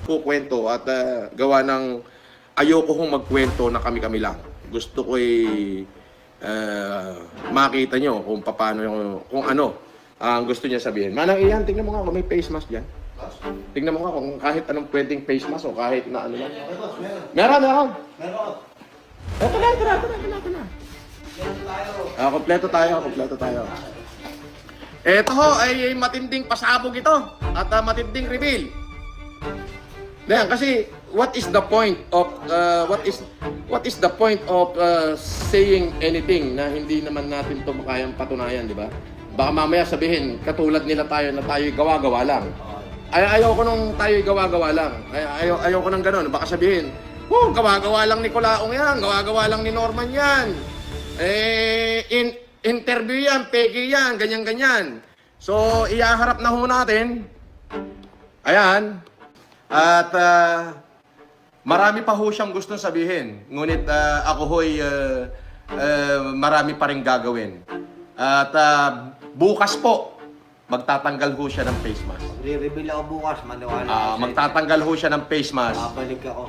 kukwento at gawa ng ayoko kong magkwento na kami-kami lang. Gusto ko makita nyo kung paano, kung ano ang gusto niya sabihin. Manang Ian, tingnan mo nga kung may face mask dyan. Tingnan mo nga kung kahit anong pwedeng face mask o kahit na ano lang. Meron. Ito na. Kompleto tayo. Ito ho ay matinding pasabog ito at matinding reveal. Yan, kasi what is the point of saying anything na hindi naman natin to makayang patunayan, di ba? Baka mamaya sabihin katulad nila tayo na tayo'y gawa-gawa lang. Ayoko nung tayo'y gawa-gawa lang. Ayoko nang gano'n. Baka sabihin, gawa-gawa lang ni Colaong yan, gawa-gawa lang ni Norman yan. Interview yan, peke yan, ganyan-ganyan. So, iyaharap na ho natin. Ayan. At marami pa ho siyang gustong sabihin. Ngunit ako ho'y marami pa rin gagawin. At bukas po, magtatanggal ho siya ng face mask. Re-reveal ako bukas, maniwala ako. Magtatanggal ho siya ng face mask. Babalik ako.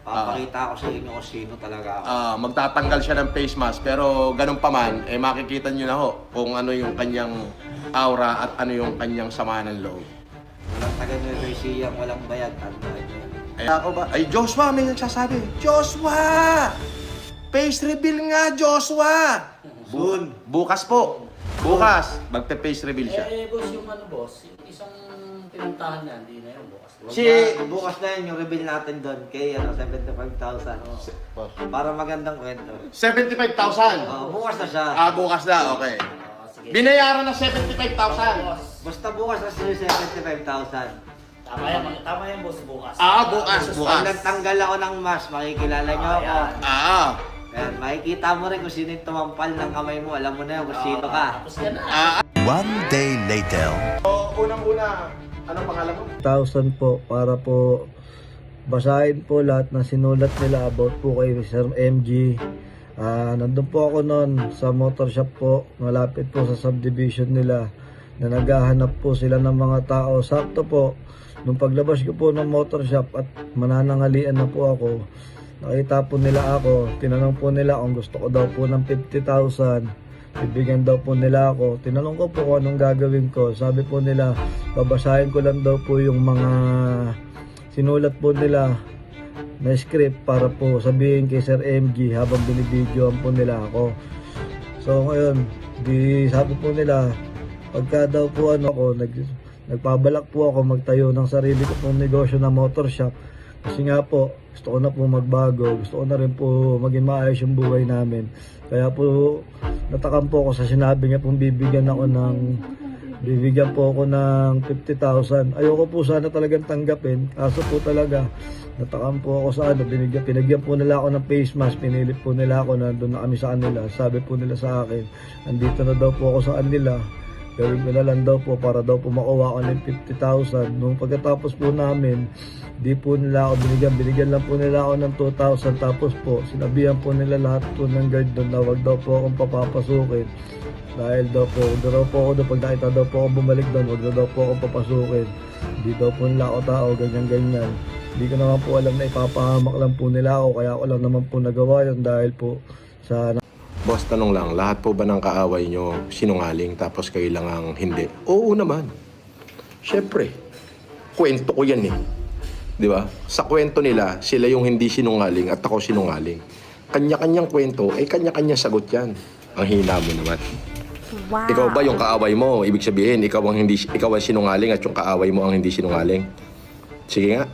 Papakita ko sa inyo kung sino talaga ako. Magtatanggal siya ng face mask, pero ganun pa man, makikita nyo na ho kung ano yung kanyang aura at ano yung kanyang sama ng loob. Walang taga-Nueva, walang bayad. Ako ba? Ay, Joshua, may nagsasabi. Joshua! Face reveal nga, Joshua! Soon. Bukas po. Bukas, magte-face reveal siya. Boss, yung isang pinuntahan na, hindi na yun bukas. Bukas na yun yung reveal natin doon kay 75,000. Para magandang kwento. 75,000? Bukas na siya. Bukas na, okay. Sige. Binayaran na 75,000. Basta bukas na siya 75,000. Tama yan, boss, bukas. Bukas. Pag nagtanggal ako ng mask, makikilala niyo ako. Ayan, makikita mo rin kung sino yung tumampal ng kamay mo. Alam mo na yun kung sino ka. Tapos ka na. One day later. Unang-una, anong pangalan mo? 1,000 po para po basahin po lahat na sinulat nila about po kay Sir MG. Nandun po ako noon sa motor shop po, malapit po sa subdivision nila na naghahanap po sila ng mga tao. Sakto po, nung paglabas ko po ng motor shop at mananangalian na po ako, nakita po nila ako, tinanong po nila kung gusto ko daw po ng 50,000. Bibigyan daw po nila ako. Tinanong ko po kung anong gagawin ko. Sabi po nila, babasahin ko lang daw po yung mga sinulat po nila na script para po sabihin kay Sir MG habang binibidyoan po nila ako. So ngayon, sabi po nila, pagka daw po nagpabalak po ako magtayo ng sarili ko pong negosyo na motor shop. Kasi nga po, gusto ko na po magbago, gusto ko na rin po maging maayos yung buhay namin. Kaya po, natakam po ako sa sinabi niya pong bibigyan po ako ng 50,000. Ayoko po sana talagang tanggapin, kaso po talaga, natakam po ako sa pinagyan po nila ako ng face mask, pinilit po nila ako na doon na kami sa kanila. Sabi po nila sa akin, andito na daw po ako sa kanila. Gawin ko na lang daw po para daw po makuha ko ng 50,000. Nung pagkatapos po namin, di po nila ako binigyan lang po nila ako ng 2,000. Tapos po, sinabihan po nila lahat po ng guard doon na wag daw po akong papapasukin. Dahil daw po, pag nakita daw po ako bumalik doon, wag daw po akong papasukin. Hindi daw po nila ako tao, ganyan. Hindi ko naman po alam na ipapahamak lang po nila ako, kaya ako lang naman po nagawa yun dahil po sa... Boss, tanong lang, lahat po ba ng kaaway nyo sinungaling tapos kayo lang ang hindi? Oo naman. Siyempre, kwento ko yan eh. Di ba? Sa kwento nila, sila yung hindi sinungaling at ako sinungaling. Kanya-kanyang kwento, kanya-kanya sagot yan. Ang hina mo naman. Wow. Ikaw ba yung kaaway mo? Ibig sabihin, ikaw ang sinungaling at yung kaaway mo ang hindi sinungaling? Sige nga.